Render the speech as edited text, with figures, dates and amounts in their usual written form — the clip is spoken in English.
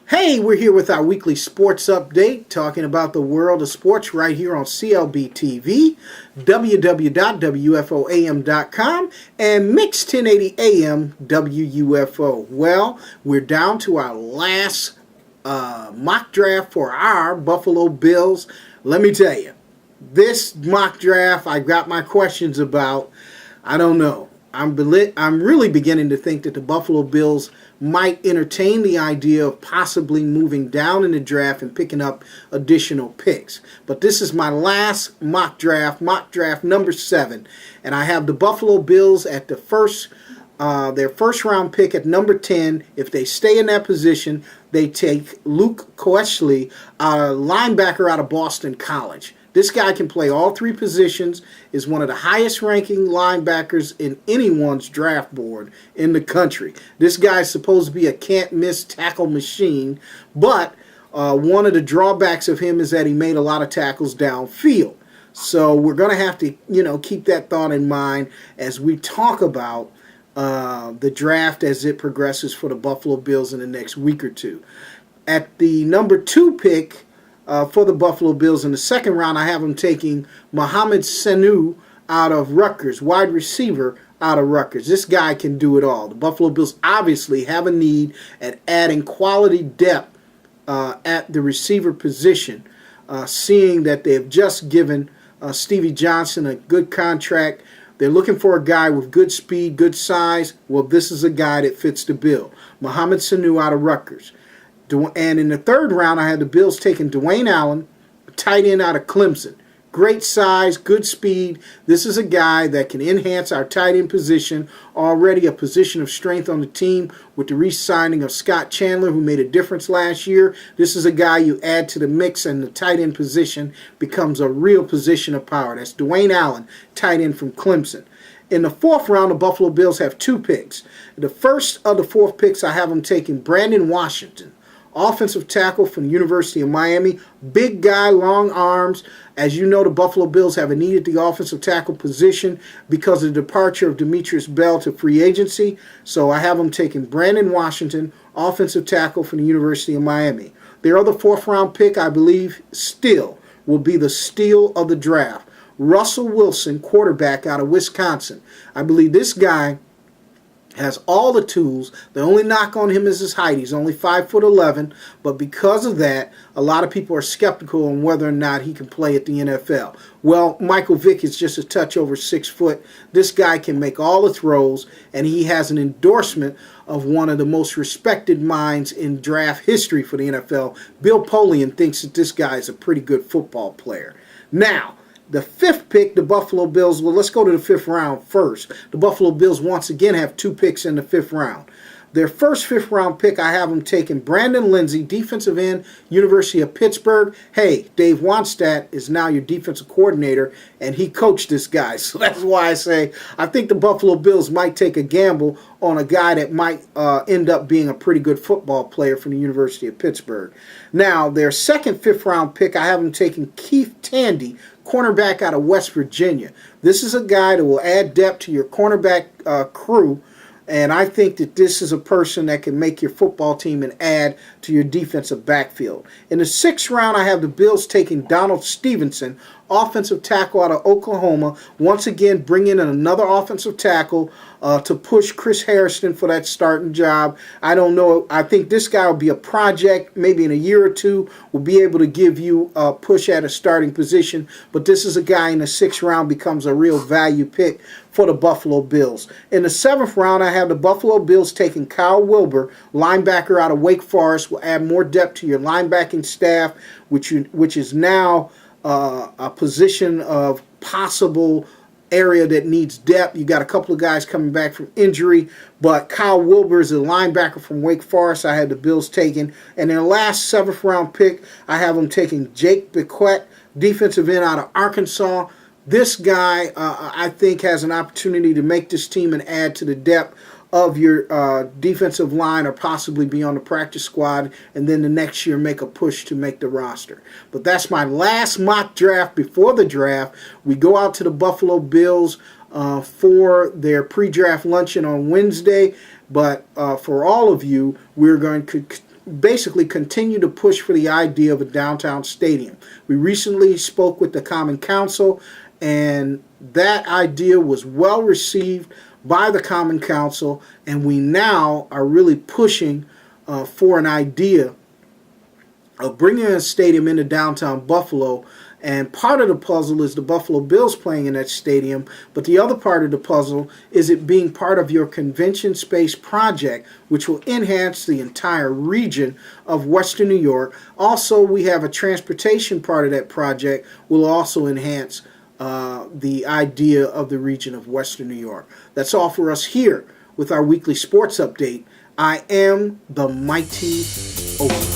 Hey, we're here with our weekly sports update, talking about the world of sports right here on clbTV, www.wfoam.com, and Mix 1080 AM WUFO. Well, we're down to our last mock draft for our Buffalo Bills. Let me tell you, this mock draft I got my questions about. I don't know. I'm really beginning to think that the Buffalo Bills might entertain the idea of possibly moving down in the draft and picking up additional picks. But this is my last mock draft number 7, and I have the Buffalo Bills at the their first round pick at number 10. If they stay in that position, they take Kuechly, a linebacker out of Boston College. This guy can play all three positions, is one of the highest ranking linebackers in anyone's draft board in the country. This guy is supposed to be a can't miss tackle machine, but one of the drawbacks of him is that he made a lot of tackles downfield. So we're going to have to, keep that thought in mind as we talk about the draft as it progresses for the Buffalo Bills in the next week or two. At the number 2 pick, for the Buffalo Bills in the second round, I have them taking Mohamed Sanu out of Rutgers, wide receiver out of Rutgers. This guy can do it all. The Buffalo Bills obviously have a need at adding quality depth at the receiver position, seeing that they have just given Stevie Johnson a good contract. They're looking for a guy with good speed, good size. Well, this is a guy that fits the bill. Mohamed Sanu out of Rutgers. And in the third round, I had the Bills taking Dwayne Allen, tight end out of Clemson. Great size, good speed. This is a guy that can enhance our tight end position, already a position of strength on the team with the re-signing of Scott Chandler, who made a difference last year. This is a guy you add to the mix, and the tight end position becomes a real position of power. That's Dwayne Allen, tight end from Clemson. In the fourth round, the Buffalo Bills have 2 picks. The first of the 4 picks, I have them taking Brandon Washington, offensive tackle from the University of Miami. Big guy, long arms. As you know, the Buffalo Bills have a need at the offensive tackle position because of the departure of Demetrius Bell to free agency. So I have them taking Brandon Washington, offensive tackle from the University of Miami. Their other 4th round pick, I believe, still will be the steal of the draft. Russell Wilson, quarterback out of Wisconsin. I believe this guy has all the tools. The only knock on him is his height. He's only 5'11", but because of that, a lot of people are skeptical on whether or not he can play at the NFL. Well, Michael Vick is just a touch over 6 foot. This guy can make all the throws, and he has an endorsement of one of the most respected minds in draft history for the NFL. Bill Polian thinks that this guy is a pretty good football player. Now, the 5th pick, the Buffalo Bills, well, let's go to the 5th round first. The Buffalo Bills once again have 2 picks in the 5th round. Their first 5th round pick, I have them taking Brandon Lindsey, defensive end, University of Pittsburgh. Hey, Dave Wannstedt is now your defensive coordinator, and he coached this guy. So that's why I say I think the Buffalo Bills might take a gamble on a guy that might end up being a pretty good football player from the University of Pittsburgh. Now, their second 5th round pick, I have them taking Keith Tandy, cornerback out of West Virginia. This is a guy that will add depth to your cornerback crew, and I think that this is a person that can make your football team and add to your defensive backfield. In the 6th round, I have the Bills taking Donald Stephenson, offensive tackle out of Oklahoma. Once again, bring in another offensive tackle to push Chris Harrison for that starting job. I don't know. I think this guy will be a project. Maybe in a year or two, will be able to give you a push at a starting position. But this is a guy in the 6th round becomes a real value pick for the Buffalo Bills. In the 7th round, I have the Buffalo Bills taking Kyle Wilber, linebacker out of Wake Forest. Will add more depth to your linebacking staff, which is now a position of possible area that needs depth. You got a couple of guys coming back from injury, but Kyle Wilber is a linebacker from Wake Forest. I had the Bills taking. And in the last 7th round pick, I have them taking Jake Bequette, defensive end out of Arkansas. This guy, I think, has an opportunity to make this team and add to the depth of your defensive line, or possibly be on the practice squad, and then the next year make a push to make the roster. But that's my last mock draft before the draft. We go out to the Buffalo Bills for their pre-draft luncheon on Wednesday, but for all of you, we're going to basically continue to push for the idea of a downtown stadium. We recently spoke with the Common Council, and that idea was well received by the Common Council, and we now are really pushing for an idea of bringing a stadium into downtown Buffalo. And part of the puzzle is the Buffalo Bills playing in that stadium, but the other part of the puzzle is it being part of your convention space project, which will enhance the entire region of Western New York. Also, we have a transportation part of that project will also enhance the idea of the region of Western New York. That's all for us here with our weekly sports update. I am the mighty Oak.